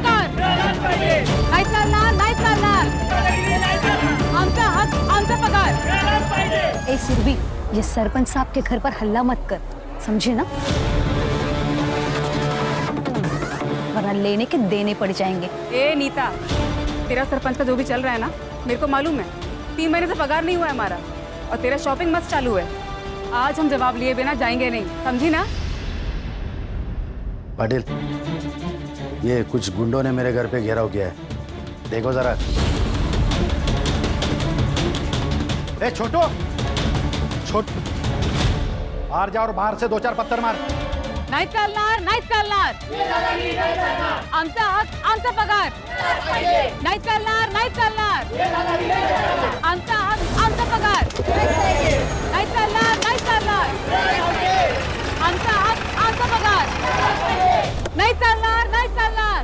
पगार नाही चालणार, नाही चालणार. आमचा हक, आमचा पगार. ए सुरभि, ये सरपंच साहब के घर पर हल्ला मत कर, समझे ना? वरना लेने के देने पड़ जाएंगे. ए नीता, तेरा सरपंच का जो भी चल रहा है ना, मेरे को मालूम है. 3 महीने से पगार नहीं हुआ है हमारा और तेरा शॉपिंग मस्त चालू है. आज हम जवाब लिए बिना जाएंगे नहीं, समझी ना? पाटिल, ये कुछ गुंडों ने मेरे घर पे घेराव किया है, देखो जरा. ए छोटू, बाहर जा और बाहर से 2-4 पत्थर मार. नाही चालणार, नाही चालणार. आमचा हक, आमचा पगार. नाही चालणार, नाही चालणार. आमचा हक, आमचा पगार. नाही चालणार, नाही चालणार. आमचा हक, आमचा पगार. नाही चालणार, नाही चालणार.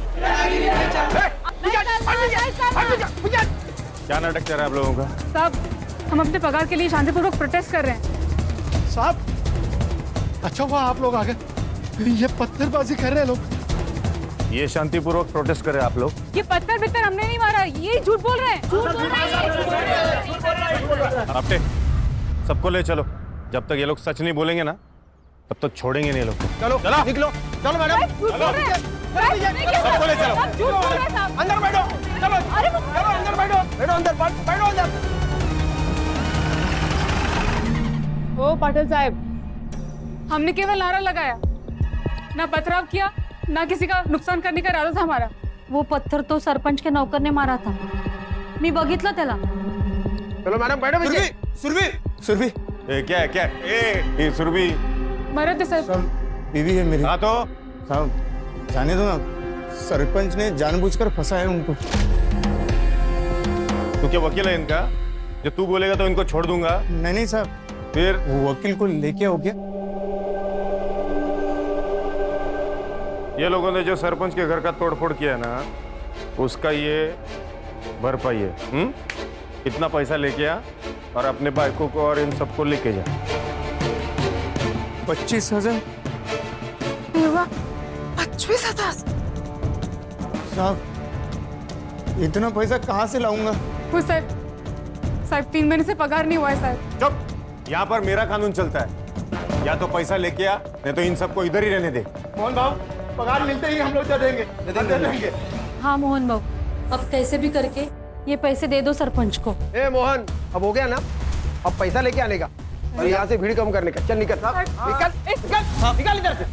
क्या नाटक चल रहा है आप लोगों का? साहब, हम अपने पगार के लिए शांतिपूर्वक प्रोटेस्ट कर रहे हैं. साहब, अच्छा हुआ आप लोग आ गए. ये पत्थरबाजी कर रहे हैं लोग. ये शांतिपूर्वक प्रोटेस्ट कर रहे हैं आप लोग? ये पत्थर बित्तर हमने नहीं मारा, ये झूठ बोल रहे हैं. आपटे, सबको ले चलो. जब तक ये लोग सच नहीं बोलेंगे ना, तब तक छोड़ेंगे नहीं ये लोग. चलो चलो निकलो. चलो मैडम, झूठ बोल रहे हैं. सबको ले चलो. आप झूठ बोल रहे हैं साहब. अंदर बैठो. चलो अरे चलो अंदर बैठो. बैठो अंदर, बैठो अंदर. ओ पाटिल साहब, हमने केवल नारा लगाया, ना पथराव किया, ना किसी का नुकसान करने का इरादा था हमारा. वो पत्थर तो सरपंच के नौकर ने मारा था, मी बघितलं त्याला. चलो मैडम बैठो. सुरभि, सुरभि, क्या है, क्या है? ये सुरभि मरद सर. बीवी है मेरी. हाँ तो साहब जाने दो ना, सरपंच ने जानबूझकर फंसा है उनको. तू क्या वकील है इनका? जो तू बोलेगा तो इनको छोड़ दूंगा. नहीं नहीं साहब, फिर वो वकील को लेके आओ क्या? ये लोगों ने जो सरपंच के घर का तोड़फोड़ किया ना, उसका ये भरपाई है. इतना पैसा लेके आ और अपने बाइकों को और इन सबको लेके जा. 25,000. 25,000. साहब, इतना पैसा कहाँ से लाऊंगा? सर, साहब 3 महीने से पगार नहीं हुआ है साहब. चुप. यहाँ पर मेरा कानून चलता है. या तो पैसा लेके आ, नहीं तो इन सबको इधर ही रहने दे. मोहन बाबू, पगार मिलते ही हम लोग दे देंगे. हाँ मोहन बाबू, अब कैसे भी करके ये पैसे दे दो सरपंच को. ए मोहन, अब हो गया ना, अब पैसा लेके आने का और यहाँ से भीड़ कम करने का. चल निकल निकल इधर से.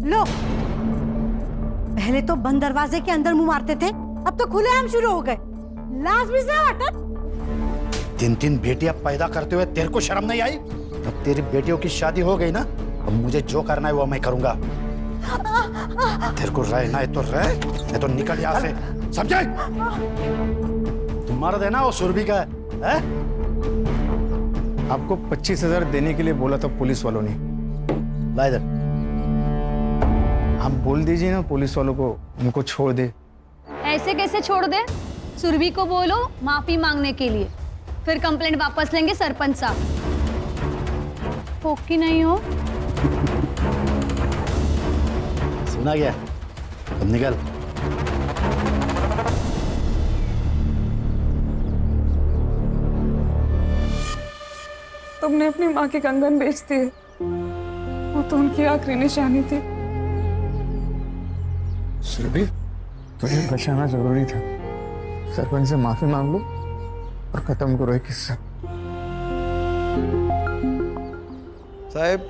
लो, पहले तो बंद दरवाजे के अंदर मुंह मारते थे, अब तो खुलेआम शुरू हो गए. लाज भी से हटत. 3 बेटियां पैदा करते हुए तेरे को शर्म नहीं आई? अब तेरी बेटियों की शादी हो गई ना, अब मुझे जो करना है वो मैं करूंगा. तेरे को रहना है तो रह, नहीं तो निकल यहाँ से, समझे? तुम मर्द है ना, वो सुरभि का है? आपको 25,000 देने के लिए बोला था पुलिस वालों ने. ला इधर. आप बोल दीजिए ना पुलिस वालों को, उनको छोड़ दे. ऐसे कैसे छोड़ दे? सुरभि को बोलो माफी मांगने के लिए, फिर कंप्लेंट वापस लेंगे सरपंच साहब. हो कि नहीं हो? सुना गया? अब निकल. तुमने अपनी माँ के कंगन बेच दिए, वो तो उनकी आखिरी निशानी थी. सुरभि, तुम्हें बचाना जरूरी था. सरपंच से माफी मांग लो और खत्म करो ये किस्सा. साहब,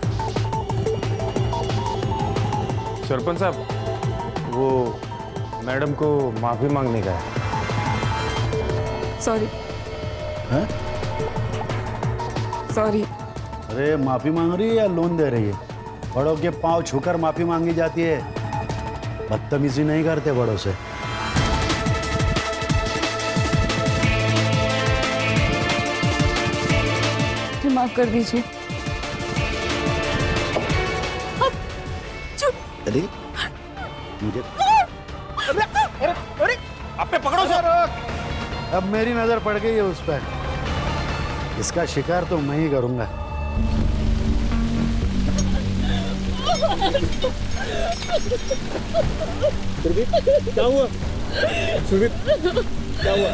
सरपंच साहब, वो मैडम को माफी मांगने का है. सॉरी. हैं? सॉरी. अरे माफी मांग रही है या लोन दे रही है? बड़ों के पांव छूकर माफी मांगी जाती है, बदतमीजी नहीं करते बड़ों से. माफ कर दीजिए. अरे मुझे अरे आप पे पकड़ो सर। अब मेरी नजर पड़ गई है उस पर। इसका शिकार तो मैं ही करूंगा। क्या हुआ सुरभि, क्या हुआ?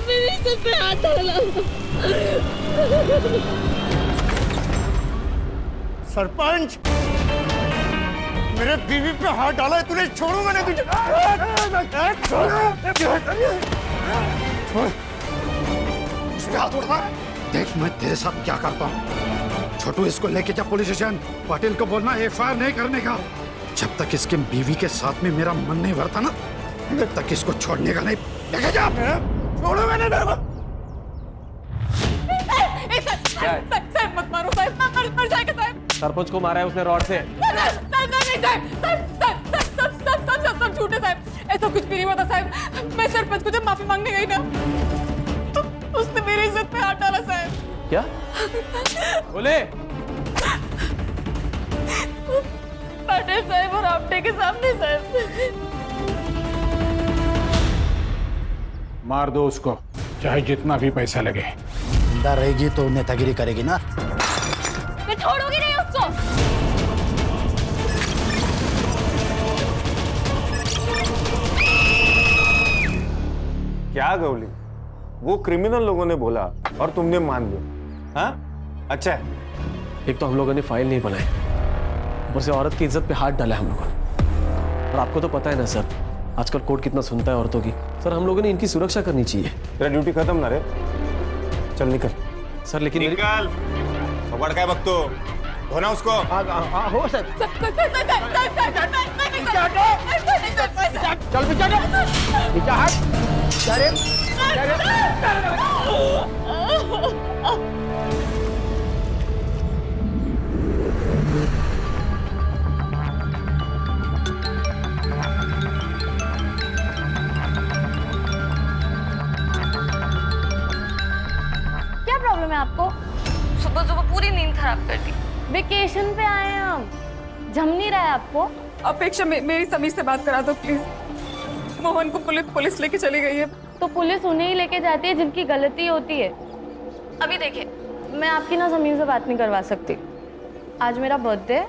मेरी इज्जत पे हाथ डाला। सरपंच, मेरे बीवी पे हाथ डाला है तूने, छोड़ूंगा नहीं तुझे। हाथ उठा। देख मैं तेरे साथ क्या करता हूँ। छोटू इसको लेके जा पुलिस स्टेशन। पाटिल को बोलना एफआईआर नहीं करने का। जब तक इसके बीवी के साथ में मेरा मन नहीं भरता ना, तब तक इसको छोड़ने का नहीं। लेके जा। छोड़ूंगा नहीं तेरे को। साहब मत मारो साहब, मर जाएगा साहब। सरपंच को मारा है उसने रॉड से। सब झूठे साहब, ऐसा कुछ भी नहीं हुआ था साहब। मैं सरपंच को जब माफी मांगने गई ना, तो उसने मेरी इज्जत पे हाथ डाला साहब। क्या बोले? पाटिल साहब और आपटे के सामने साहब। मार दो उसको, चाहे जितना भी पैसा लगे। जिंदा रहेगी तो नेतागिरी करेगी ना। मैं छोड़ूंगी नहीं उसको। क्या गौली, वो क्रिमिनल लोगों ने बोला और तुमने मान लिया? हाँ अच्छा है। एक तो हम लोगों ने फाइल नहीं बनाई, ऊपर से औरत की इज्जत पे हाथ डाला है हम लोगों ने। और आपको तो पता है ना सर, आजकल कोर्ट कितना सुनता है औरतों की। सर हम लोगों ने इनकी सुरक्षा करनी चाहिए। तेरा ड्यूटी खत्म ना रे, चल निकल। सर लेकिन निकल। पकड़ के बक तो धोना उसको। हो सर। चल पीछे क्या प्रॉब्लम है आपको? सुबह सुबह पूरी नींद खराब कर दी। वेकेशन पे आए हैं हम, जम नहीं रहा है आपको? अपेक्षा मेरी समीर से बात करा दो प्लीज। मोहन को पुलिस लेके चली गई है। तो पुलिस उन्हें ही लेके जाती है जिनकी गलती होती है। अभी देखिए, मैं आपकी ना समीर से बात नहीं करवा सकती। आज मेरा बर्थडे है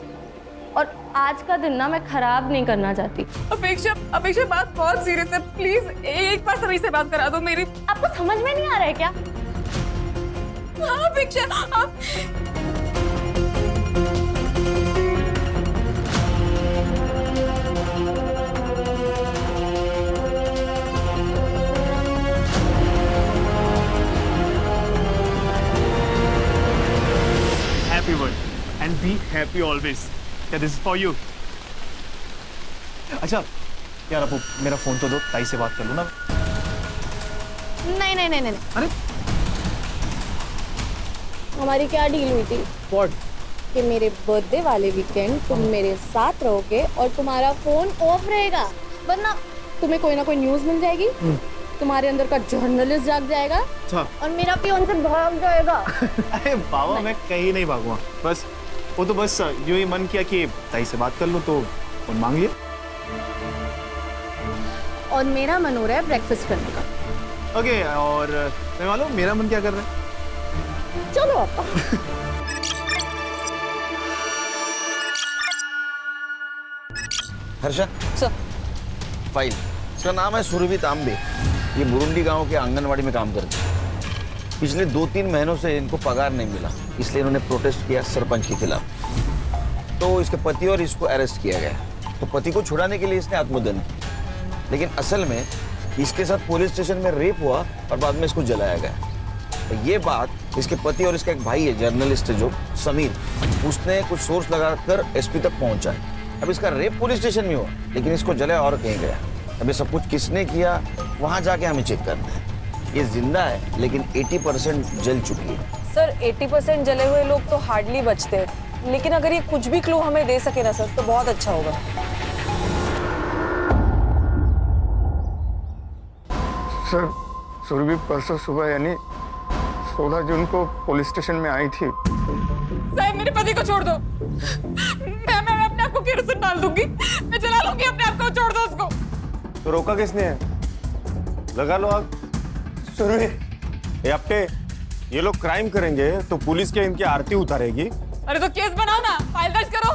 और आज का दिन ना मैं खराब नहीं करना चाहती। अपेक्षा बात बहुत सीरियस है, प्लीज एक बार समीर से बात करा दो मेरी। आपको समझ में नहीं आ रहा है क्या? हाँ अपेक्षा, आप Happy birthday and be happy always. Yeah, this is for you. अच्छा यार, अब मेरा फोन तो दो, ताई से बात कर लो ना। नहीं नहीं नहीं नहीं। अरे हमारी क्या डील हुई थी? व्हाट? कि मेरे बर्थडे वाले वीकेंड तुम मेरे साथ रहोगे और तुम्हारा फोन ऑफ रहेगा, वरना तुम्हें कोई ना कोई न्यूज मिल जाएगी, तुम्हारे अंदर का जर्नलिस्ट जाग जाएगा और मेरा पियोन से भाग जाएगा। अरे बाबा, मैं कहीं नहीं भागूंगा। बस वो तो बस यूं ही मन किया कि ताई से बात कर लूं तो फोन मांग लिया। और मेरा मन हो रहा है ब्रेकफास्ट करने का। ओके, और मैं मालूम मेरा मन क्या कर रहा है। चलो आपा। Harsha sir, file. इसका नाम है सुरभि तांबे। ये बुरुंडी गांव के आंगनवाड़ी में काम करती है। पिछले 2-3 महीनों से इनको पगार नहीं मिला, इसलिए इन्होंने प्रोटेस्ट किया सरपंच के खिलाफ। तो इसके पति और इसको अरेस्ट किया गया। तो पति को छुड़ाने के लिए इसने आत्मदहन किया, लेकिन असल में इसके साथ पुलिस स्टेशन में रेप हुआ और बाद में इसको जलाया गया। तो ये बात इसके पति और इसका एक भाई है, जर्नलिस्ट है जो समीर, उसने कुछ सोर्स लगाकर एसपी तक पहुंचा है। अब इसका रेप पुलिस स्टेशन में हुआ, लेकिन इसको जलाया और कहीं गया। अब ये सब कुछ किसने किया, वहां जाके हमें चेक करना है। ये जिंदा है, लेकिन 80% जल चुकी है। सर 80% जले हुए लोग तो हार्डली बचते हैं, लेकिन अगर ये कुछ भी क्लू हमें दे सके ना सर, तो बहुत अच्छा होगा। सर, सुरभि परसों सुबह यानी 16 जून को पुलिस स्टेशन में आई थी। साहब मेरे पति को छोड़ दो। मैं अपने आप को केरोसिन डाल दूंगी, मैं जला लूंगी अपने आप को, छोड़ दो उसको। तो रोका किसने है? लगा लो आग। सुरभि, ये अपने ये लोग क्राइम करेंगे तो पुलिस क्या इनकी आरती उतारेगी? अरे तो केस बनाओ ना, फाइल दर्ज करो,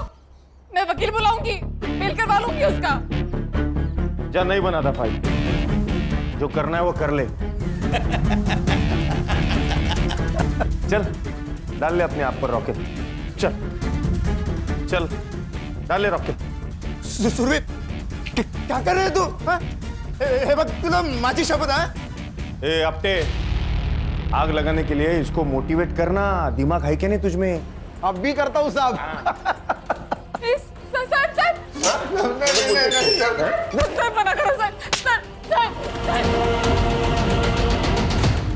मैं वकील बुलाऊंगी, मेल करवा लूंगी उसका। जा, नहीं बनाता फाइल, जो करना है वो कर ले। चल डाल ले अपने आप पर रॉकेट, चल चल डाल ले रॉकेट। सुरभि, क्या कर रहे तू? हाँ? हे बघ, तुला माझी शपथ आहे? ए अपटे, आग लगाने के लिए इसको मोटिवेट करना, दिमाग है क्या नहीं तुझमें? अब भी करता हूँ साहब। सर मना करो सर, सर।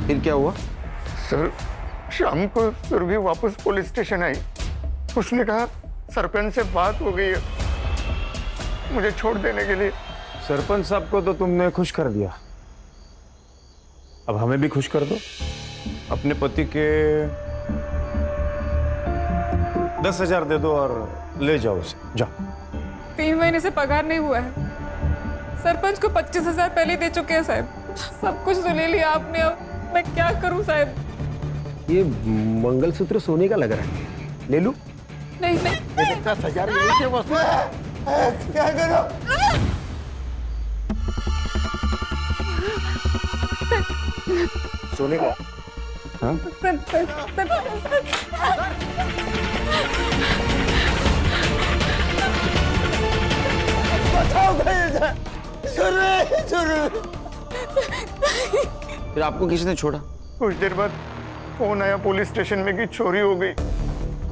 फिर क्या हुआ? सर, शाम को सुरभि वापस पुलिस स्टेशन आई। उसने कहा सरपंच से बात हो गई है मुझे छोड़ देने के लिए। सरपंच साहब को तो तुमने खुश कर दिया, अब हमें भी खुश कर दो। अपने पति के 10,000 दे दो और ले जाओ उसे, जाओ। 3 महीने से पगार नहीं हुआ है, सरपंच को 25,000 पहले दे चुके हैं साहब। सब कुछ तो ले लिया आपने, अब मैं क्या करूं साहब? ये मंगलसूत्र सोने का लग रहा है, ले लूं? नहीं नहीं, 10,000 लेके वसूल क्या करो? सोने का? हाँ? फिर आपको किसने छोड़ा? कुछ देर बाद फोन आया पुलिस स्टेशन में कि चोरी हो गई।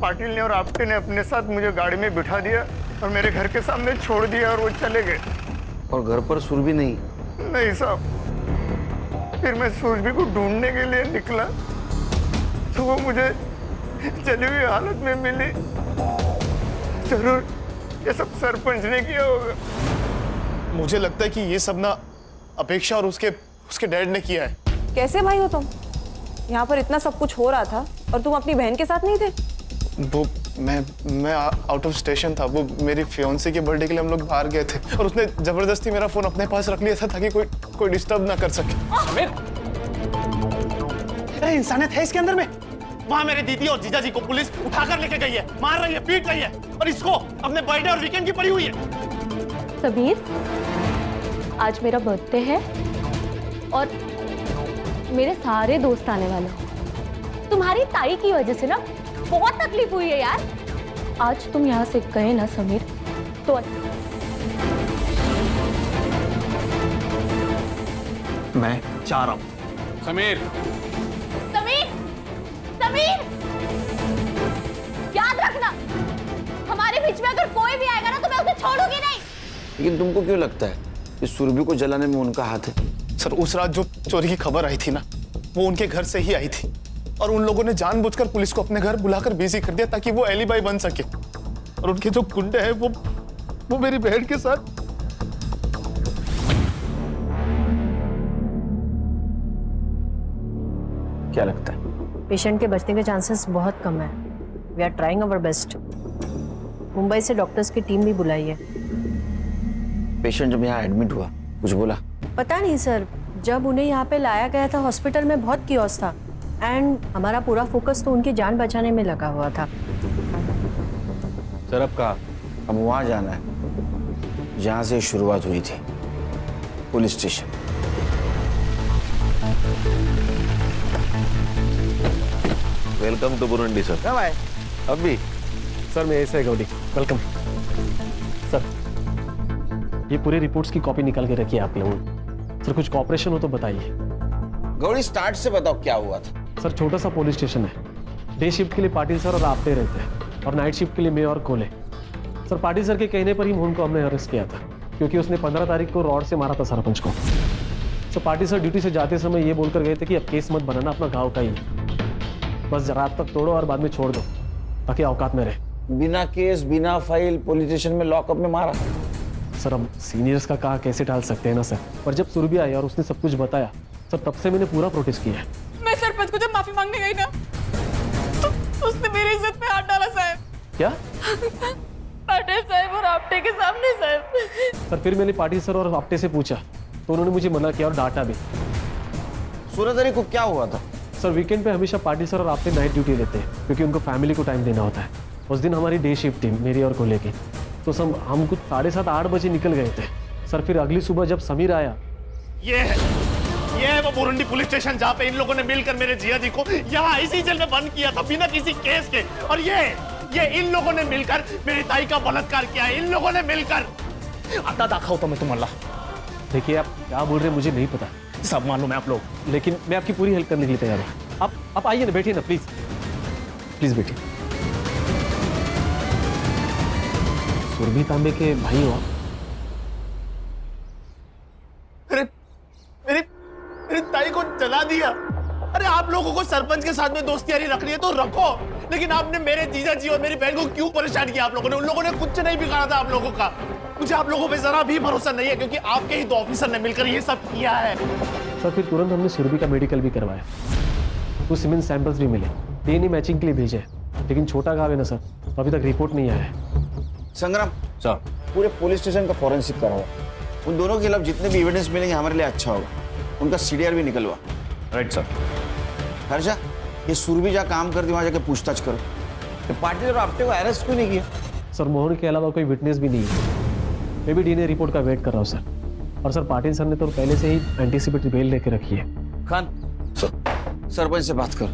पाटिल ने और आपटे ने अपने साथ मुझे गाड़ी में बिठा दिया और मेरे घर के सामने छोड़ दिया और वो चले गए। और घर पर सुरभि नहीं? नहीं साहब। फिर मैं सुरभि को ढूंढने के लिए निकला तो वो मुझे जली हुई हालत में मिली। जरूर ये सब सरपंच ने किया होगा। मुझे लगता है कि ये सब ना अपेक्षा और उसके डैड ने किया है। कैसे भाई हो तुम? यहाँ पर इतना सब कुछ हो रहा था और तुम अपनी बहन के साथ नहीं थे? वो मैं आउट ऑफ स्टेशन था। वो मेरी फियांसे के बर्थडे के लिए हम लोग बाहर गए थे और उसने जबरदस्ती मेरा फोन अपने पास रख लिया था ताकि कोई डिस्टर्ब ना कर सके। इंसानियत है इसके अंदर में। वहाँ मेरे दीदी और जीजा जी को पुलिस उठाकर लेके गई है, मार रही है, पीट रही है और इसको अपने बर्थडे और वीकेंड की पड़ी हुई है। समीर, आज मेरा बर्थडे है और मेरे सारे दोस्त आने वाले हैं। तुम्हारी ताई की वजह से ना बहुत तकलीफ हुई है यार। आज तुम यहाँ से गए ना समीर तो मैं चाह रहा हूँ। समीर, समीर, समीर, याद रखना हमारे बीच में अगर कोई भी आएगा ना तो मैं उसे छोड़ूंगी नहीं। लेकिन तुमको क्यों लगता है कि सुरभि को जलाने में उनका हाथ है? सर, उस रात जो चोरी की खबर आई थी ना, वो उनके घर से ही आई थी और उन लोगों ने जानबूझकर पुलिस को अपने घर बुलाकर बिजी कर दिया ताकि वो एलिबाई बन सके। और उनके जो गुंडे हैं वो मेरी बहन के साथ। क्या लगता है? पेशेंट के बचने के चांसेस बहुत कम है। We are trying our best. Mumbai से डॉक्टर्स की टीम भी बुलाई है। पेशेंट जब यहाँ एडमिट हुआ कुछ बोला? पता नहीं सर, जब उन्हें यहाँ पे लाया गया था हॉस्पिटल में बहुत कियोस था एंड हमारा पूरा फोकस तो उनकी जान बचाने में लगा हुआ था। सर अब कहा? अब वहाँ जाना है जहाँ से शुरुआत हुई थी, police station. Welcome to Burundi sir. कब आए? अभी सर मैं ऐसे गौड़ी, वेलकम सर। ये पूरी रिपोर्ट्स की कॉपी निकाल के रखिए आप लोगों। सर कुछ कॉपरेशन हो तो बताइए। गौड़ी स्टार्ट से बताओ क्या हुआ था। सर छोटा सा पुलिस स्टेशन है। डे शिफ्ट के लिए पाटिल सर और आपटे रहते हैं और नाइट शिफ्ट के लिए मैं और कोले। सर पाटिल सर के कहने पर ही मोहन को हमने अरेस्ट किया था क्योंकि उसने 15 तारीख को रॉड से मारा था सरपंच को। सर पाटिल सर ड्यूटी से जाते समय ये बोलकर गए थे कि अब केस मत बनाना, अपना गाँव का ही, बस रात तक तोड़ो और बाद में छोड़ दो ताकि औकात में रहे। बिना केस बिना फाइल पुलिस स्टेशन में लॉकअप में मारा? सर अब सीनियर्स का कहा कैसे टाल सकते हैं ना सर। पर जब सुरभि आई और उसने सब कुछ बताया सर, तब से मैंने पूरा प्रोटेस्ट किया है। मैं सरपंच को जब माफी मांगने गई ना उसने मेरी इज्जत पे हाथ डाला साहब। क्या? पाटिल साहब और आपटे के सामने साहब। सर फिर मैंने पाटिल सर और आपटे से पूछा तो उन्होंने मुझे मना किया और डांटा भी। सूरज अली को क्या हुआ था? सर वीकेंड पे हमेशा पाटिल सर और आपटे नाइट ड्यूटी लेते हैं क्योंकि उनको फैमिली को टाइम देना होता है। उस दिन हमारी डे शिफ्ट थी मेरी और कोले की, तो सब हम कुछ 7:30-8 बजे निकल गए थे। सर फिर अगली सुबह जब समीर आया, ये है वो बुरुंडी पुलिस स्टेशन जहाँ पे इन लोगों ने मिलकर मेरे जिया जी को यहाँ इसी जेल में बंद किया था बिना किसी केस के। और ये इन लोगों ने मिलकर मेरी ताई का बलात्कार किया है। इन लोगों ने मिलकर। आता दाखवतो मैं तुम्हाला। देखिए आप क्या बोल रहे हैं मुझे नहीं पता, सब मालूम है आप लोग, लेकिन मैं आपकी पूरी हेल्प करने के लिए तैयार हूँ। आप आइए ना, बैठिए ना प्लीज, प्लीज बैठिए। सुरभि तांबे के भाई हो आप? मेरी ताई को जला दिया। अरे आप लोगों को सरपंच के साथ में दोस्ती यारी रखनी है तो रखो, लेकिन आपने मेरे जीजा जी और मेरी बहन को क्यों परेशान किया? आप लोगों ने, उन लोगों ने कुछ नहीं बिगाड़ा था आप लोगों का। मुझे आप लोगों पे जरा भी भरोसा नहीं है क्योंकि आपके ही 2 ऑफिसर ने मिलकर ये सब किया है। सर फिर तुरंत हमने सुरभि का मेडिकल भी करवाया, कुछ सीमेंट सैंपल्स भी मिले, डीएनए मैचिंग के लिए भेजे, लेकिन छोटा घाव है ना सर, तो अभी तक रिपोर्ट नहीं आया है। संग्राम सर, पूरे पुलिस स्टेशन का फॉरेंसिक करवाओ। उन दोनों के खिलाफ जितने भी एविडेंस मिलेंगे हमारे लिए अच्छा होगा। उनका सीडीआर भी निकलवा। Right sir. हर्षा, ये सुरभि जहाँ काम करती वहाँ जाके पूछताछ करो। तो पाटिल और आपटे को अरेस्ट क्यों नहीं किया? सर मोहन के अलावा कोई विटनेस भी नहीं है। मैं भी डीएनए रिपोर्ट का वेट कर रहा हूँ सर। और सर पाटिल सर ने तो पहले से ही एंटीसिपेटरी बेल लेके रखी है। खान सर, सरपंच से बात करो।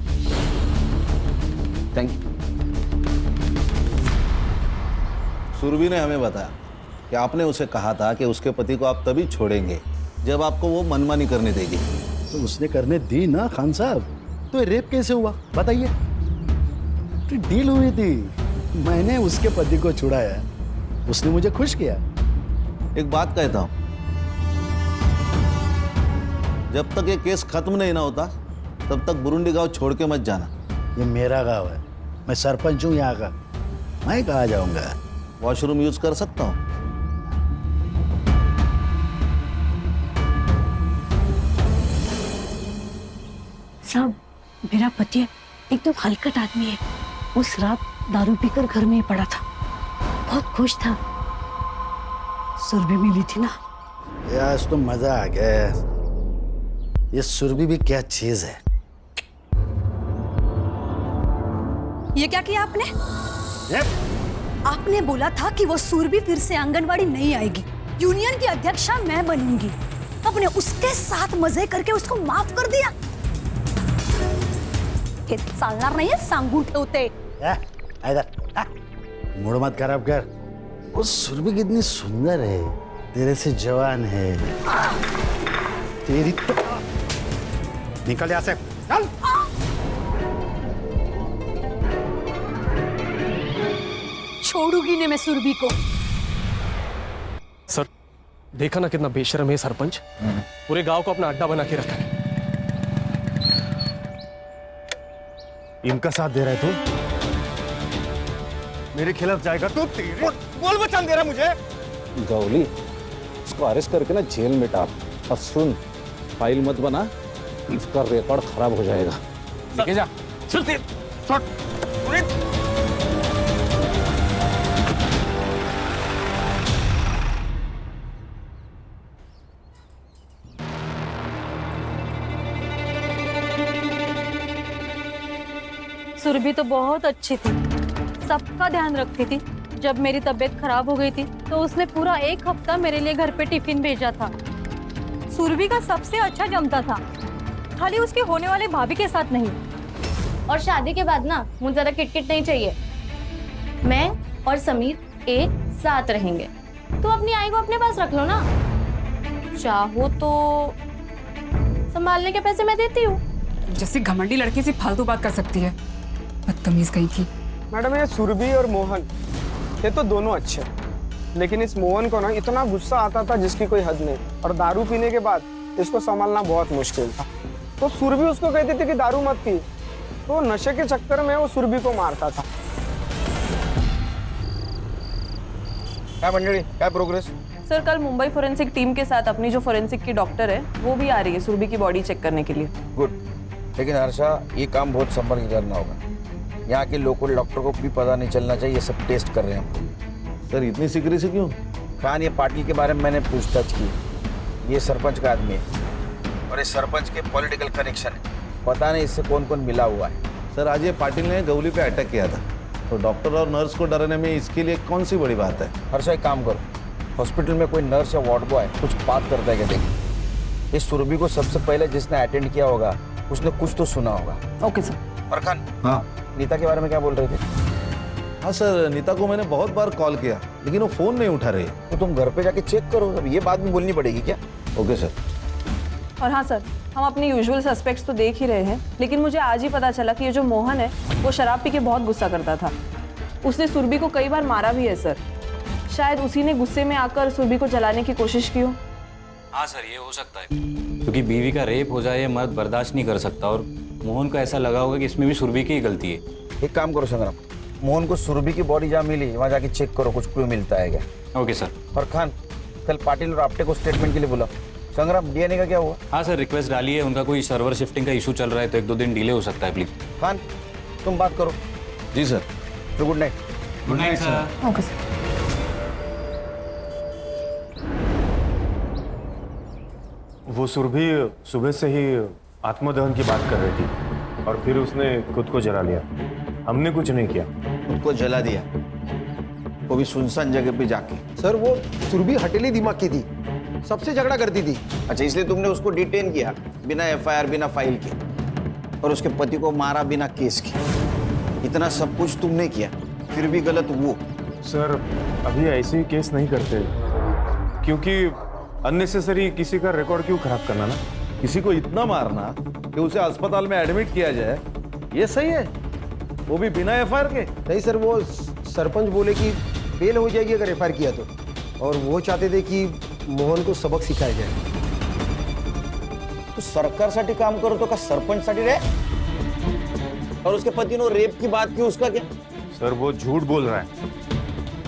Thank you. सुरभि ने हमें बताया कि आपने उसे कहा था कि उसके पति को आप तभी छोड़ेंगे जब आपको वो मनमानी करने देगी। तो उसने करने दी ना खान साहब। तो ये रेप कैसे हुआ बताइए? तो डील हुई थी, मैंने उसके पति को छुड़ाया, उसने मुझे खुश किया। एक बात कहता हूं, जब तक ये केस खत्म नहीं ना होता तब तक बुरुंडी गांव छोड़ के मत जाना। ये मेरा गांव है, मैं सरपंच हूँ यहाँ का, मैं कहाँ जाऊंगा? वॉशरूम यूज कर सकता हूँ? साहब, मेरा पति एकदम हलकट आदमी है। उस रात दारू पीकर घर में ही पड़ा था, बहुत खुश था। सुरभि मिली थी ना। आज तो मजा आ गया। ये सुरभि भी क्या चीज है। ये क्या किया आपने? आपने बोला था कि वो सुरभि फिर से आंगनवाड़ी नहीं आएगी, यूनियन की अध्यक्षा मैं बनूंगी। आपने उसके साथ मजे करके उसको माफ कर दिया। हे चालणार नाहीये, सांगून ठेवते। मूड मत खराब कर। वो सुरभि कितनी सुंदर है, तेरे से जवान है। तेरी तो निकल यहाँ से, चल। छोड़ूंगी नहीं मैं सुरभि को। सर देखा ना कितना बेशर्म है सरपंच, पूरे गांव को अपना अड्डा बना के रखा है। इनका साथ दे रहा है तू? मेरे खिलाफ जाएगा तू? बोल बचान दे रहा मुझे। गौली, इसको अरेस्ट करके ना जेल में डाल। और सुन, फाइल मत बना, इसका रिकॉर्ड खराब हो जाएगा। लेके जा। चल ते शॉट। सुरभि तो बहुत अच्छी थी, सबका ध्यान रखती थी। जब मेरी तबीयत खराब हो गई थी तो उसने पूरा 1 हफ्ता मेरे लिए घर पे टिफिन भेजा था। सुरभि का सबसे अच्छा जमता था, खाली उसके होने वाले भाभी के साथ नहीं। और शादी के बाद ना मुझे ज्यादा किटकिट नहीं चाहिए। मैं और समीर एक साथ रहेंगे। तो अपनी आई को अपने पास रख लो ना, चाहो तो संभालने के पैसे मैं देती हूँ। जैसे घमंडी लड़की से फालतू बात कर सकती है, बदतमीज कहीं की। मैडम ये सुरभि और मोहन ये तो दोनों अच्छे, लेकिन इस मोहन को ना इतना गुस्सा आता था जिसकी कोई हद नहीं। और दारू पीने के बाद इसको संभालना बहुत मुश्किल था। तो सुरभि उसको कहती थी कि दारू मत पी, तो नशे के चक्कर में वो सुरभि को मारता था। क्या मंडली, क्या प्रोग्रेस? सर कल मुंबई फोरेंसिक टीम के साथ अपनी जो फोरेंसिक की डॉक्टर है वो भी आ रही है सुरभि की बॉडी चेक करने के लिए। गुड, लेकिन हर्षा ये काम बहुत संभल के करना होगा। यहाँ के लोकल डॉक्टर को भी पता नहीं चलना चाहिए, ये सब टेस्ट कर रहे हैं हम। सर इतनी सीक्रेसी क्यों? खान, ये पाटिल के बारे में मैंने पूछताछ की। ये सरपंच का आदमी है और ये सरपंच के पॉलिटिकल कनेक्शन है। पता नहीं इससे कौन कौन मिला हुआ है। सर आज ये पाटिल ने गौली पे अटैक किया था, तो डॉक्टर और नर्स को डराने में इसके लिए कौन सी बड़ी बात है? हर्ष एक काम करो, हॉस्पिटल में कोई नर्स या वार्ड बॉय कुछ बात करता है क्या देखिए। इस सुरभि को सबसे पहले जिसने अटेंड किया होगा उसने कुछ तो सुना होगा। Okay sir. फरखान, हाँ नीता के बारे में क्या बोल रहे थे? हाँ सर, नीता को मैंने बहुत बार कॉल किया लेकिन वो फोन नहीं उठा रही। तो तुम घर पे जाके चेक करो, अब ये बात भी बोलनी पड़ेगी क्या? Okay sir. और हाँ सर, हम अपने यूजुअल सस्पेक्ट्स तो देख ही रहे हैं, लेकिन मुझे आज ही पता चला कि ये जो मोहन है वो शराब पी के बहुत गुस्सा करता था। उसने सुरभि को कई बार मारा भी है सर। शायद उसी ने गुस्से में आकर सुरभि को जलाने की कोशिश की हो। हाँ सर, ये हो सकता है, क्योंकि बीवी का रेप हो जाए ये मर्द बर्दाश्त नहीं कर सकता, और मोहन को ऐसा लगा होगा कि इसमें भी सुरभि की ही गलती है। एक काम करो संग्राम, मोहन को सुरभि की बॉडी जहाँ मिली वहाँ जाके चेक करो, कुछ क्लू मिलता है क्या? Okay sir. और खान, कल पाटिल और आपटे को स्टेटमेंट के लिए बुलाओ। संग्राम, डीएनए का क्या हुआ? हाँ सर, रिक्वेस्ट डाली है, उनका कोई सर्वर शिफ्टिंग का इशू चल रहा है, तो 1-2 दिन डिले हो सकता है, प्लीज। खान, तुम बात करो। जी सर। तो good night. Good night sir. Okay sir. वो सुरभि सुबह से ही आत्मदहन की बात कर रही थी और फिर उसने खुद को जला लिया। हमने कुछ नहीं किया। खुद को जला दिया, वो भी सुनसान जगह पे जाके। सर वो सुरभि हटेली दिमाग की थी, सबसे झगड़ा करती थी। अच्छा, इसलिए तुमने उसको डिटेन किया बिना एफआईआर, बिना फाइल के, और उसके पति को मारा बिना केस के। इतना सब कुछ तुमने किया, फिर भी गलत वो। सर अभी ऐसे केस नहीं करते, क्योंकि अननेसेसरी किसी का रिकॉर्ड क्यों खराब करना ना। किसी को इतना मारना कि उसे अस्पताल में एडमिट किया जाए, ये सही है? वो भी बिना एफआईआर के? नहीं सर, वो सरपंच बोले कि बेल हो जाएगी अगर एफआईआर किया तो, और वो चाहते थे कि मोहन को सबक सिखाया जाए। तो सरकारसाठी काम करो तो का सरपंचसाठी रे? और उसके पति ने रेप की बात की, उसका क्या? सर वो झूठ बोल रहा है।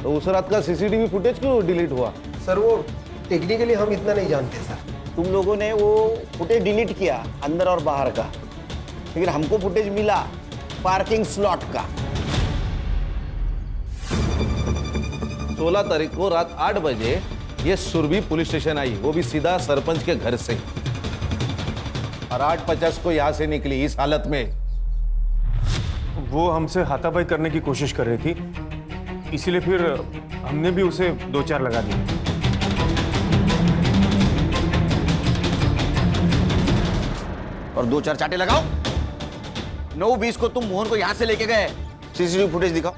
तो उस रात का सीसीटीवी फुटेज क्यों डिलीट हुआ? सर वो टेक्निकली हम इतना नहीं जानते सर। तुम लोगों ने वो फुटेज डिलीट किया अंदर और बाहर का, लेकिन हमको फुटेज मिला पार्किंग स्लॉट का। 16 तारीख को रात 8 बजे ये सुरभि पुलिस स्टेशन आई, वो भी सीधा सरपंच के घर से, और 8:50 को यहां से निकली इस हालत में। वो हमसे हाथापाई करने की कोशिश कर रही थी, इसीलिए फिर हमने भी उसे 2-4 लगा दिए। और 2-4 चाटे लगाओ। 9:20 को तुम मोहन को यहां से लेके गए, सीसीटीवी फुटेज दिखाओ।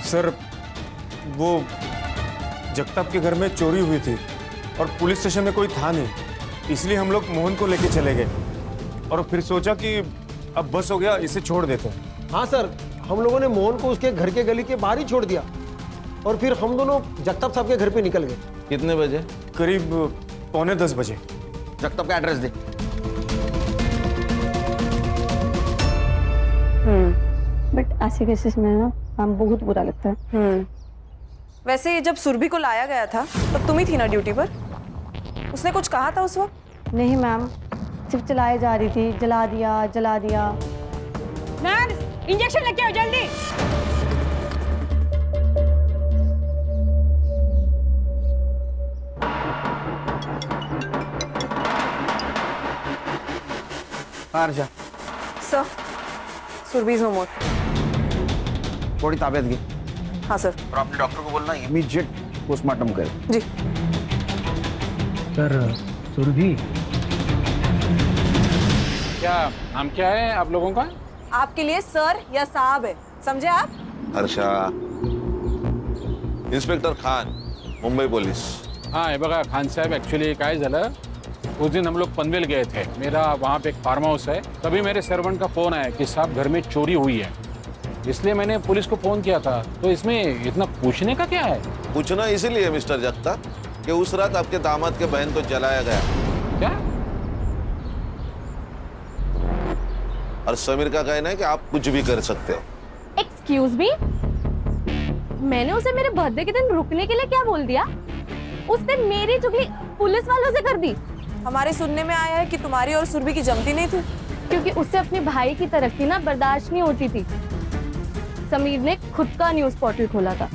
सर वो जगताप के घर में चोरी हुई थी और पुलिस स्टेशन में कोई था नहीं, इसलिए हम लोग मोहन को लेके चले गए और फिर सोचा कि अब बस हो गया, इसे छोड़ देते हैं। हाँ सर, हम लोगों ने मोहन को उसके घर के गली के बाहर ही छोड़ दिया, और फिर हम दोनों जगताप साहब के घर पे निकल गए। कितने बजे? करीब 9:45 बजे। जगताप का एड्रेस दे। बट ऐसे केसेस में ना हम बहुत बुरा लगता है। वैसे जब सुरभि को लाया गया था तब तुम ही थी ना ड्यूटी पर? उसने कुछ कहा था उस वक्त? नहीं मैम, सिर्फ चलाई जा रही थी, जला दिया जला दिया। नर्स, इंजेक्शन लेके आओ जल्दी। आरजा, sir, Surbhi is no more. Body ताबियत की। हाँ सर। और अपने डॉक्टर को बोलना इमीडिएट पोस्टमार्टम करे। जी सर। सुरभि, क्या नाम क्या है आप लोगों का? आपके लिए सर या साहब है, समझे आप? हर्षा। Inspector Khan, Mumbai police. हाँ हे बघा खान साहब, ॲक्च्युली काय झालं, उस दिन हम लोग पनवेल गए थे, मेरा वहाँ पे एक फार्म हाउस है, तभी मेरे सर्वेंट का फ़ोन आया कि साहब घर में चोरी हुई है, इसलिए मैंने पुलिस को फ़ोन किया था। तो इसमें इतना पूछने का क्या है? पूछना इसीलिए मिस्टर जगताप कि उस रात आपके दामाद के बहन को जलाया गया। क्या? और समीर का कहना है कि आप कुछ भी कर सकते हो। एक्सक्यूज मी, मैंने उसे मेरे बर्थडे के दिन रुकने के लिए क्या बोल दिया? उसने मेरी चुगली पुलिस वालों से कर दी। हमारे सुनने में आया है कि तुम्हारी और सुरभि की जमती नहीं थी। क्योंकि उससे अपने भाई की तरक्की ना बर्दाश्त नहीं होती थी। समीर ने खुद का न्यूज़ पोर्टल खोला था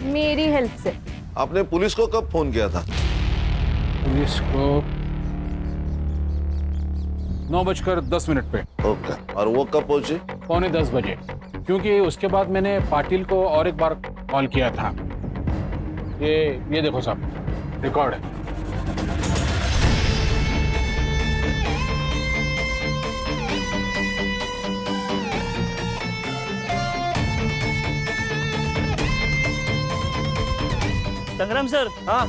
मेरी हेल्प से। आपने पुलिस को कब फोन किया था? पुलिस को 9:10 पे। ओके, और वो कब पहुंची? 9:45 बजे, क्योंकि उसके बाद मैंने पाटिल को और एक बार कॉल किया था। ये देखो साहब, रिकॉर्ड है। संग्राम सर। हाँ,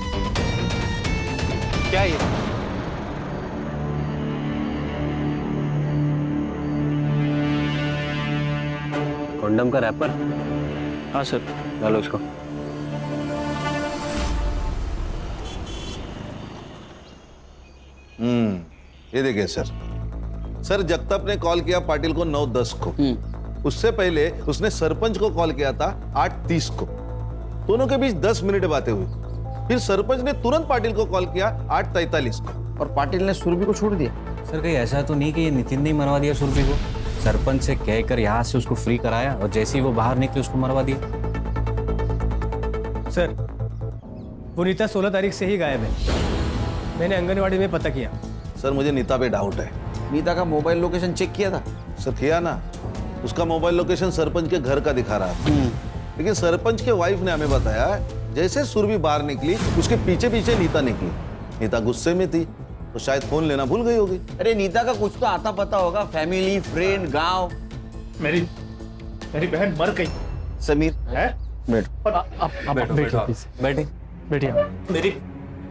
क्या ये? कॉन्डम का रैपर? हाँ सर। डालो इसको। ये देखिए सर, जगताप ने कॉल किया पाटिल को 9:10 को। उससे पहले उसने सरपंच को कॉल किया था 8:30 को। दोनों के बीच 10 मिनट बातें हुई। फिर सरपंच ने तुरंत पाटिल को कॉल किया 8:43 को। और पाटिल ने सुरभि को छोड़ दिया। सर कहीं ऐसा तो नहीं कि ये नितिन ने ही मरवा दिया सुरभि को? सरपंच से कहकर यहाँ से उसको फ्री कराया और जैसे ही वो बाहर निकले उसको मरवा दिया। सर, वो नीता 16 तारीख से ही गायब है। मैंने आंगनवाड़ी में पता किया। सर मुझे नीता पे डाउट है। नीता का मोबाइल लोकेशन चेक किया था? सर किया ना, उसका मोबाइल लोकेशन सरपंच के घर का दिखा रहा था। लेकिन सरपंच के वाइफ ने हमें बताया जैसे सुरभि बाहर निकली उसके पीछे पीछे नीता निकली। नीता गुस्से में थी तो शायद फोन लेना भूल गई होगी। अरे नीता का कुछ तो आता पता होगा, फैमिली, फ्रेंड, गांव। मेरी बहन मर गई। समीर है? बैठो। बैठिए।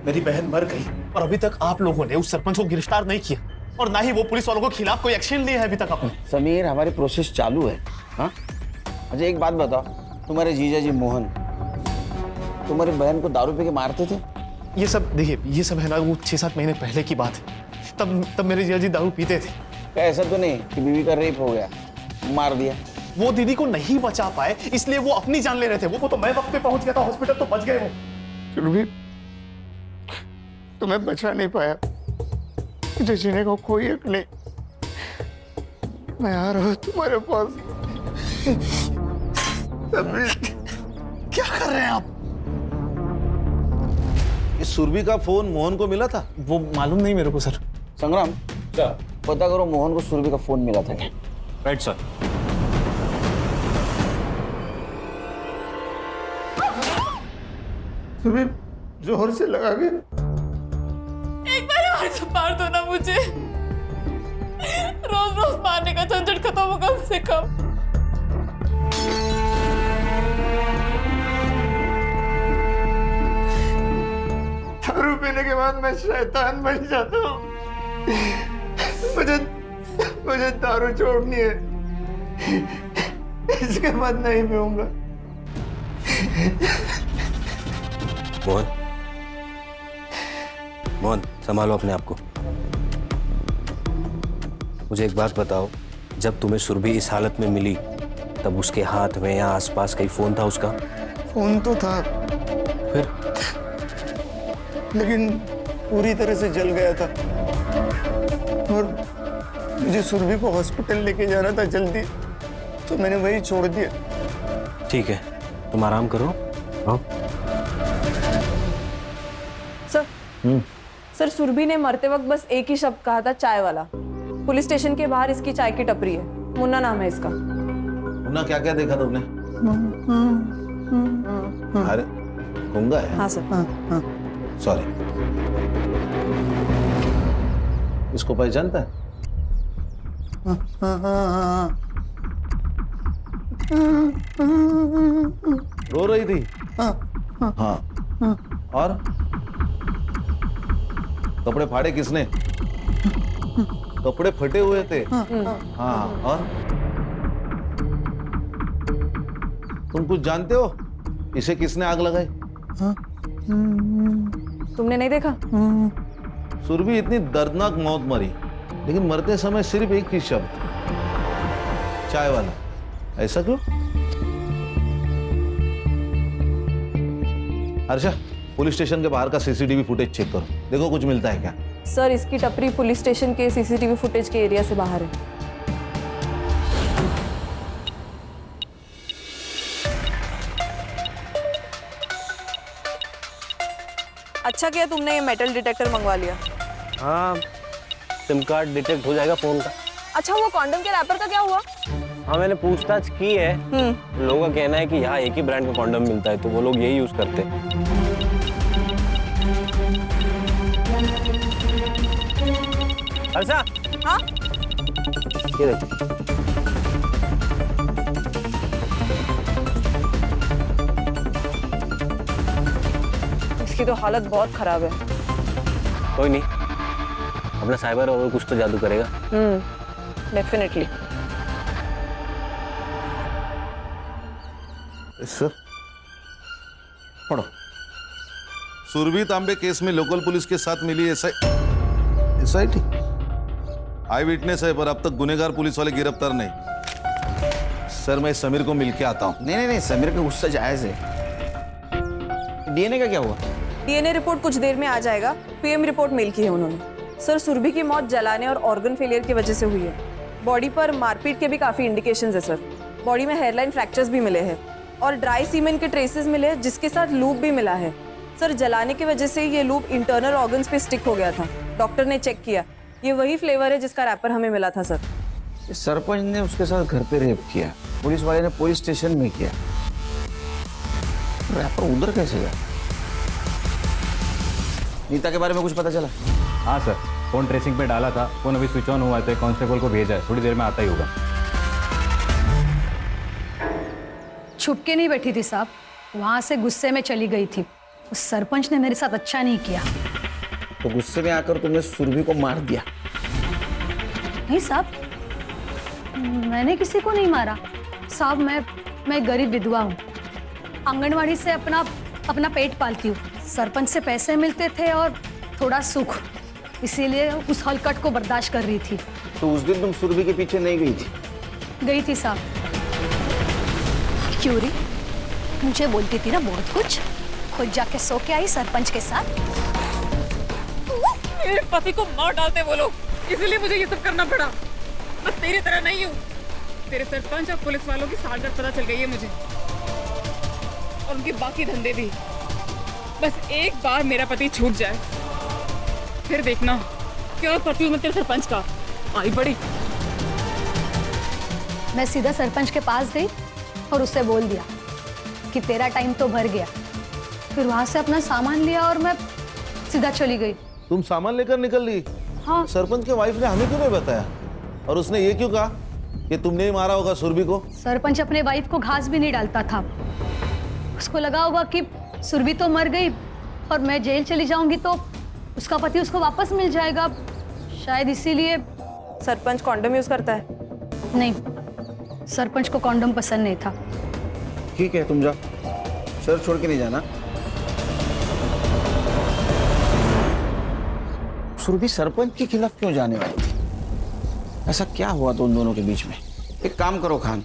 मेरी बहन मर गई और अभी तक आप लोगों ने उस सरपंच को गिरफ्तार नहीं किया और ना ही वो पुलिस वालों के खिलाफ कोई एक्शन लिया है अभी तक आपने। समीर, हमारी प्रोसेस चालू है। हाँ, अच्छा एक बात बताओ, तुम्हारे जीजा जी मोहन तुम्हारी बहन को दारू पी के मारते थे? ये सब देखिए, ये सब है ना वो 6-7 महीने पहले की बात है। तब मेरे जीजा जी दारू पीते थे। क्या ऐसा तो नहीं कि बीवी का रेप हो गया, मार दिया? वो दीदी को नहीं बचा पाए इसलिए वो अपनी जान ले रहे थे। वो तो मैं वक्त पे पहुंच गया था हॉस्पिटल, तो बच गए वो। फिर भी तुम्हें बचा नहीं पाया। मुझे जीने को कोई हक नहीं। मैं आ रहा हूं तुम्हारे पास। क्या कर रहे हैं आप? इस सुरभि का फोन मोहन को मिला था? वो मालूम नहीं मेरे को सर। संग्राम पता करो मोहन को सुरभि का फोन मिला था क्या? Right sir. सुरभि जोर से लगा के एक बार और तो मार दो ना मुझे। रोज रोज मारने का झंझट खत्म हो कम से कम। दारू पीने के बाद मैं शैतान बन जाता हूँ। मुझे दारू छोड़नी है। इसके बाद नहीं पीऊंगा। मोहन संभालो अपने आप को। मुझे एक बात बताओ, जब तुम्हें सुरभि इस हालत में मिली तब उसके हाथ में या आसपास कहीं फोन था उसका? फोन तो था, फिर? लेकिन पूरी तरह से जल गया था और मुझे सुरभि को हॉस्पिटल लेके जाना था जल्दी, तो मैंने वही छोड़ दिया। ठीक है, तुम आराम करो। हाँ? सर, सुरभि ने मरते वक्त बस एक ही शब्द कहा था, चाय वाला। पुलिस स्टेशन के बाहर इसकी चाय की टपरी है, मुन्ना नाम है इसका। मुन्ना क्या क्या देखा तुमने? अरे गूंगा है? हाँ सर। सॉरी। इसको पहचानता है? रो रही थी? हाँ। और कपड़े फाड़े किसने? कपड़े फटे हुए थे। हाँ, और तुम कुछ जानते हो इसे किसने आग लगाई? तुमने नहीं देखा? सुरभि इतनी दर्दनाक मौत मरी, लेकिन मरते समय सिर्फ एक ही शब्द, चाय वाला। ऐसा क्यों? हर्षा, पुलिस स्टेशन के बाहर का सीसीटीवी फुटेज चेक करो, देखो कुछ मिलता है क्या। सर, इसकी टपरी पुलिस स्टेशन के सीसीटीवी फुटेज के एरिया से बाहर है। अच्छा किया तुमने ये मेटल डिटेक्टर मंगवा लिया। हाँ, सिम कार्ड डिटेक्ट हो जाएगा फोन का। अच्छा वो कॉन्डम के रैपर का क्या हुआ? हाँ, मैंने पूछताछ की है। लोगों का कहना है कि यहाँ एक ही ब्रांड का कॉन्डम मिलता है, तो वो लोग यही यूज करते हैं। हर्षा, हाँ? ये देख। इसकी तो हालत बहुत खराब है। कोई नहीं, अपना साइबर और कुछ तो जादू करेगा। डेफिनेटली। सर पढ़ो। सुरभि तांबे केस में लोकल पुलिस के साथ मिली एसआईटी आई विटनेस है, पर अब तक गुनेगार पुलिस वाले गिरफ्तार नहीं। सर मैं समीर को मिलके आता हूँ। नहीं, समीर का गुस्सा जायज है। डीएनए का क्या हुआ? डीएनए रिपोर्ट कुछ देर में आ जाएगा। पीएम रिपोर्ट मेल की है उन्होंने। सर सुरभि की मौत जलाने और ऑर्गन फेलियर की वजह से हुई है। बॉडी पर मारपीट के भी काफी इंडिकेशंस है सर। बॉडी में हेयरलाइन फ्रैक्चर्स भी मिले हैं और ड्राई सीमेन के ट्रेसेस मिले हैं, जिसके साथ लूप भी मिला है। सर जलाने की वजह से ये लूप इंटरनल ऑर्गन्स पे स्टिक हो गया था। डॉक्टर ने चेक किया, ये वही फ्लेवर है जिसका रैपर हमें मिला था सर। सरपंच ने उसके साथ घर पे रेप किया, पुलिस वाले ने पुलिस स्टेशन में किया, रैपर उधर कैसे गया? नीता के बारे में कुछ पता चला? हाँ सर, फोन ट्रेसिंग पे डाला था, फोन अभी स्विच ऑन हुआ था, कांस्टेबल को भेजा है, थोड़ी देर में आता ही होगा। छुप के नहीं बैठी थी साहब, वहां से गुस्से में चली गई थी। उस सरपंच ने मेरे साथ अच्छा नहीं किया। तो गुस्से में आकर तुमने सुरभि को मार दिया? नहीं साहब, मैंने किसी को नहीं मारा साहब। मैं गरीब विधवा हूँ, आंगनवाड़ी से अपना पेट पालती हूँ। सरपंच से पैसे मिलते थे और थोड़ा सुख, इसीलिए उस हलकट को बर्दाश्त कर रही थी। तो उस दिन तुम सुरभि के पीछे नहीं गई थी? गई थी साहब। क्यों री, मुझे बोलती थी ना बहुत कुछ, खुद जाके सो के आई सरपंच के साथ। मेरे पति को मार डालते वो लोग, इसलिए मुझे ये सब करना पड़ा। मैं तेरी तरह नहीं हूँ। तेरे सरपंच और पुलिस वालों की सालगर्द पता चल गई है मुझे, और उनके बाकी धंधे भी। बस एक बार मेरा पति छूट जाए, फिर देखना क्या करती हूँ मैं तेरे सरपंच का। आई बड़ी। मैं सीधा सरपंच के पास गई और उससे बोल दिया कि तेरा टाइम तो भर गया। फिर वहां से अपना सामान लिया और मैं सीधा चली गई। तुम सामान लेकर निकल ली? हाँ। सरपंच के वाइफ ने हमें क्यों नहीं बताया? और उसने ये क्यों कहा कि तुमने ही मारा होगा सुरभि को? सरपंच अपने वाइफ को घास भी नहीं डालता था। उसको लगा होगा कि सुरभि तो मर गई और मैं जेल चली जाऊंगी तो उसका पति उसको वापस मिल जाएगा, शायद इसीलिए। सरपंच कॉन्डम यूज करता है? नहीं, सरपंच को कॉन्डम पसंद नहीं था। ठीक है, तुम जाओ, सर छोड़ के नहीं जाना। सुरभि सरपंच के खिलाफ क्यों जाने वाली थी? ऐसा क्या हुआ था उन दोनों के बीच में? एक काम करो खान,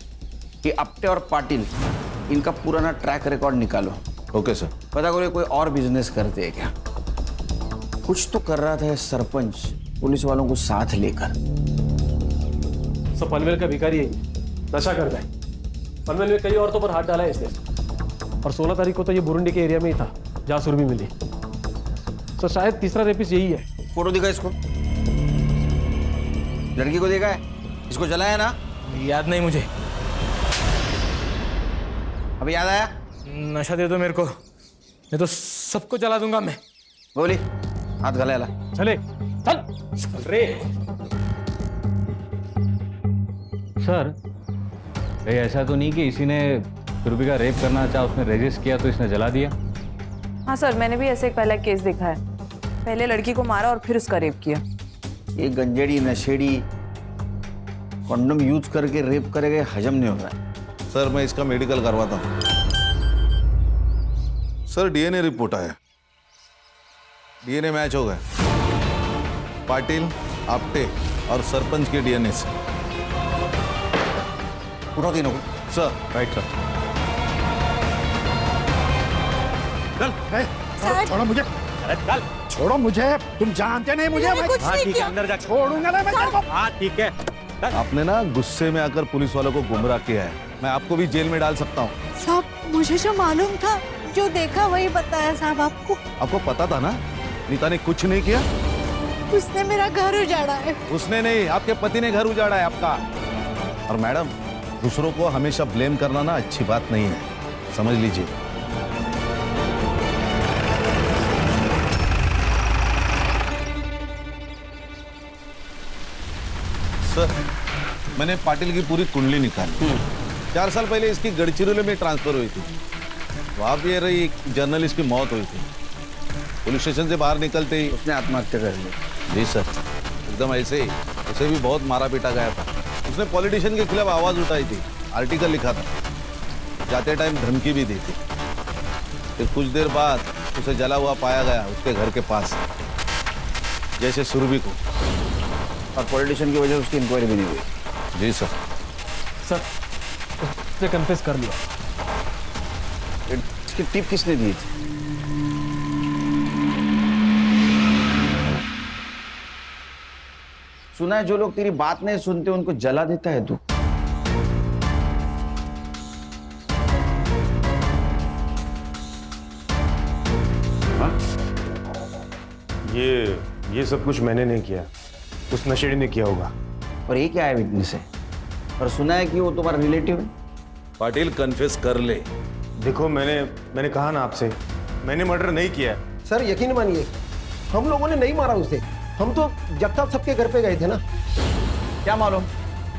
कि अपटे और पाटिल इनका पुराना ट्रैक रिकॉर्ड निकालो। Okay sir. पता करो कोई और बिजनेस करते हैं क्या? कुछ तो कर रहा था ये सरपंच पुलिस वालों को साथ लेकर। सब पनवेल का भिखारी है, नशा करता है। पनवेल में कई औरतों पर हाथ डाला है इसने, और 16 तारीख को तो ये बुरुंडी के एरिया में ही था जहाँ सुरभि मिली। तो शायद तीसरा रेपिस यही है। फोटो दिखा इसको, लड़की को देखा है? इसको जलाया ना? याद नहीं मुझे। अभी याद आया? नशा दे दो मेरे को, नहीं तो सबको जला दूंगा मैं। बोली, हाथ गला ला। चले चल रे। सर कहीं ऐसा तो नहीं कि इसी ने सुरभि का रेप करना चाहा, उसने रेजिस्ट किया तो इसने जला दिया? हाँ सर, मैंने भी ऐसे एक पहला केस देखा है। पहले लड़की को मारा और फिर उसका रेप किया। ये गंजेड़ी नशेड़ी कॉन्डम यूज करके रेप करेगा, हजम नहीं हो रहा है। सर मैं इसका मेडिकल करवाता हूँ। सर डीएनए रिपोर्ट आया, डीएनए मैच हो गए पाटिल, आपटे और सरपंच के डीएनए से। उठाओ तीनों को। सर। Right sir. चल, छोड़ो मुझे। चल, छोड़ो मुझे, तुम जानते नहीं मुझे। हाँ ठीक है, अंदर जा। छोड़ूंगा ना मैं तेरे को। हाँ ठीक है। आपने ना गुस्से में आकर पुलिस वालों को गुमराह किया है, मैं आपको भी जेल में डाल सकता हूँ। साहब मुझे जो मालूम था जो देखा वही बताया साहब आपको। आपको पता था ना नीता ने कुछ नहीं किया? उसने मेरा घर उजाड़ा है। उसने नहीं, आपके पति ने घर उजाड़ा है आपका। और मैडम, दूसरों को हमेशा ब्लेम करना ना अच्छी बात नहीं है, समझ लीजिए। सर, मैंने पाटिल की पूरी कुंडली निकाली। 4 साल पहले इसकी गढ़चिरौली में ट्रांसफर हुई थी। वहां भी रही जर्नलिस्ट की मौत हुई थी। पुलिस स्टेशन से बाहर निकलते ही उसने आत्महत्या कर ली। जी सर, एकदम ऐसे ही। उसे भी बहुत मारा पीटा गया था। उसने पॉलिटिशियन के खिलाफ आवाज उठाई थी, आर्टिकल लिखा था, जाते टाइम धमकी भी दी थी। फिर कुछ देर बाद उसे जला हुआ पाया गया उसके घर के पास, जैसे सुरभि को। और पॉलिटिशियन की वजह से उसकी इंक्वायरी भी नहीं हुई। जी सर। सर, उसने कन्फेस कर लिया। इसकी टिप किसने दी थी? सुना है जो लोग तेरी बात नहीं सुनते उनको जला देता है तू। ये सब कुछ मैंने नहीं किया, उस नशेड़ी ने किया होगा। और ये क्या है विटनेस है? और सुना है कि वो तुम्हारा रिलेटिव है। पाटिल कन्फेस कर ले। देखो, मैंने कहा ना आपसे, मैंने मर्डर नहीं किया। सर यकीन मानिए, हम लोगों ने नहीं मारा उसे। हम तो जगताप साहब के घर पे गए थे ना। क्या मालूम,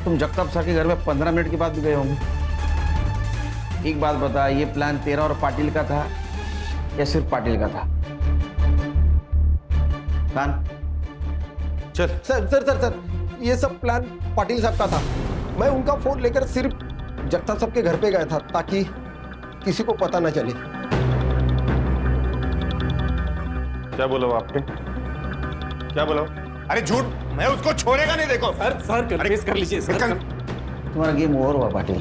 तुम जगताप साहब के घर में 15 मिनट के बाद भी गए होंगे। एक बात बता, ये प्लान तेरा और पाटिल का था या सिर्फ पाटिल का था? चल। सर, ये सब प्लान पाटिल साहब का था। मैं उनका फोन लेकर सिर्फ जगताप साहब के घर पे गया था ताकि किसी को पता ना चले। क्या बोला वो आपने? क्या बोला? अरे झूठ, मैं उसको छोड़ेगा नहीं। देखो सर, कन्फेस कर लीजिए सर। तुम्हारा गेम ओवर हुआ पाटिल।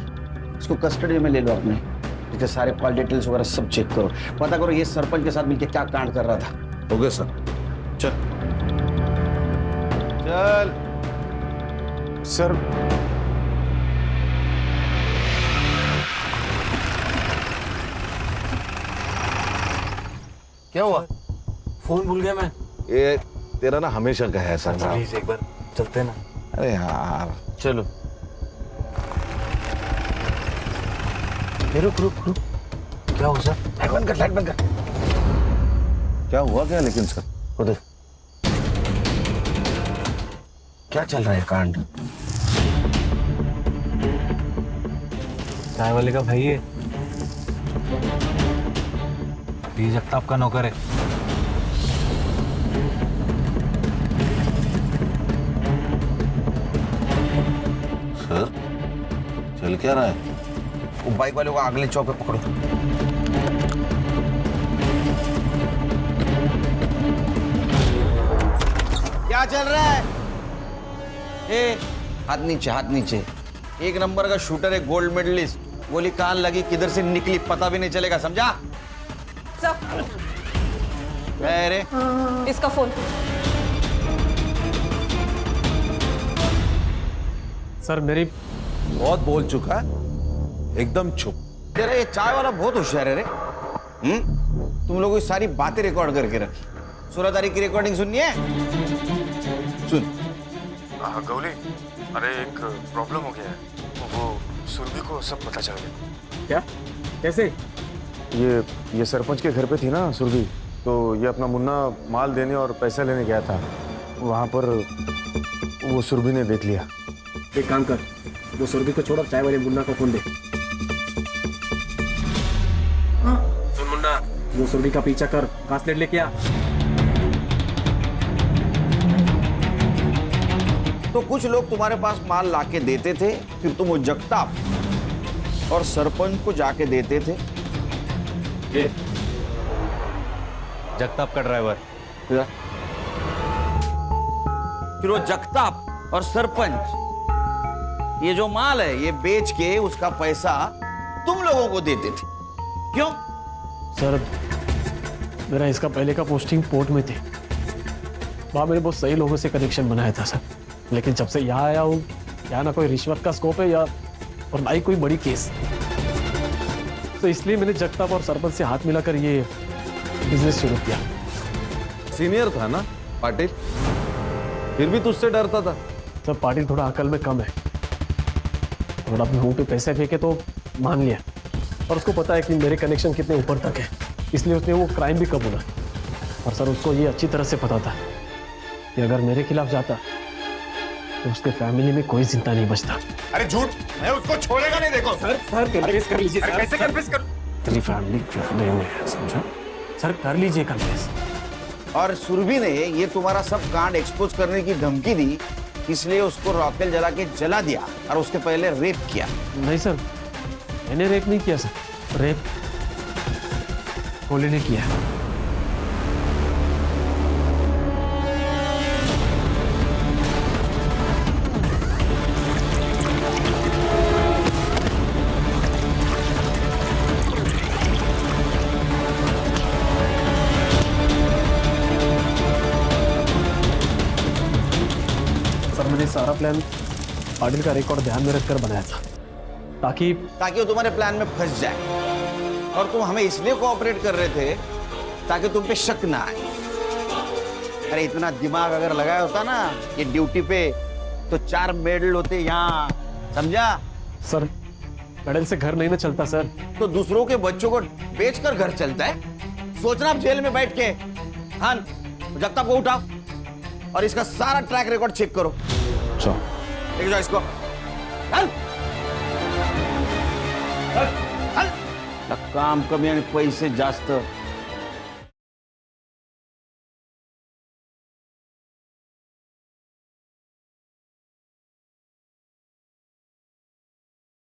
इसको कस्टडी में ले लो अपने। इसके सारे कॉल डिटेल्स वगैरह सब चेक करो, पता करो ये सरपंच के साथ मिलकर क्या कांड कर रहा था। Okay sir. चल सर। क्या हुआ? फोन भूल गया मैं। ये तेरा ना हमेशा का है सर। प्लीज एक बार चलते हैं ना। अरे यार चलो। रुक। क्या हुआ सर? लाइट बंद कर। क्या हुआ क्या लेकिन सर? खुद क्या चल रहा है कांड? चाय वाले का भाई है, जगताप का नौकर है। सर, चल क्या रहा है? वो बाइक वाले को अगले चौक पे पकड़ो। क्या चल रहा है? हाथ नीचे। एक नंबर का शूटर है, गोल्ड मेडलिस्ट। गोली कहां लगी, किधर से निकली, पता भी नहीं चलेगा, समझा? अरे इसका फोन। सर, मेरी बहुत बोल चुका है, एकदम चुप। तेरा ये चाय वाला बहुत होशियार है रे। तुम लोगों की सारी बातें रिकॉर्ड करके रखी। 16 तारीख की रिकॉर्डिंग सुननी है? सुन। गौली, अरे एक प्रॉब्लम हो गया है। वो सुरभि को सब पता चल गया। क्या? कैसे? ये सरपंच के घर पे थी ना सुरभि, तो ये अपना मुन्ना माल देने और पैसा लेने गया था। वहां पर वो सुरभि ने देख लिया। एक काम कर, वो सुरभि को छोड़, चाय वाले मुन्ना को फोन दे। सुन मुन्ना, वो सुरभि का पीछा कर, कास्लेट लेके आ। तो कुछ लोग तुम्हारे पास माल लाके देते थे, फिर तुम वो जगताप और सरपंच को जाके देते थे। ये जगताप का ड्राइवर। फिर वो जगताप और सरपंच ये जो माल है ये बेच के उसका पैसा तुम लोगों को देते थे। क्यों? सर, मेरा इसका पहले का पोस्टिंग पोर्ट में थी। वहाँ मैंने बहुत सही लोगों से कनेक्शन बनाया था सर, लेकिन जब से यहाँ आया हूँ, यहाँ ना कोई रिश्वत का स्कोप है या और ना ही कोई बड़ी केस। तो इसलिए मैंने जगताप और सरपंच से हाथ मिलाकर ये बिजनेस शुरू किया। सीनियर था ना पाटिल, फिर भी तुझसे डरता था। सर पाटिल थोड़ा अकल में कम है, थोड़ा अपने मुंह पे पैसे फेंके तो मान लिया, और उसको पता है कि मेरे कनेक्शन कितने ऊपर तक है, इसलिए उसने वो क्राइम भी कबूला। और सर उसको ये अच्छी तरह से पता था कि अगर मेरे खिलाफ जाता तो उसके फैमिली में कोई जिंदा नहीं बचता। अरे झूठ, मैं उसको छोड़ेगा नहीं। देखो सर कन्फेस कर लीजिए। अरे कैसे कन्फेस कर? तेरी फैमिली में समझा सर, कर लीजिए कन्फेस। और सुरभि ने ये तुम्हारा सब कांड एक्सपोज करने की धमकी दी, इसलिए उसको रॉकेल जला के जला दिया और उसके पहले रेप किया। नहीं सर, मैंने रेप नहीं किया सर, रेप कोले ने किया। सर मैंने सारा प्लान पाटिल का रिकॉर्ड ध्यान में रखकर बनाया था, ताकि वो तुम्हारे प्लान में फंस जाए। और तुम हमें इसलिए कोऑपरेट कर रहे थे ताकि तुम पे शक ना आए। अरे इतना दिमाग अगर लगाया होता ना ये ड्यूटी पे, तो 4 मेडल होते यहाँ, समझा? सर मेडल से घर नहीं ना चलता सर। तो दूसरों के बच्चों को बेचकर घर चलता है? सोचना आप जेल में बैठ के। हाँ, जगताप को उठाओ और इसका सारा ट्रैक रिकॉर्ड चेक करो। देख जाओ इसको। हल। हल। हल। काम कमी आणि पैसे जास्त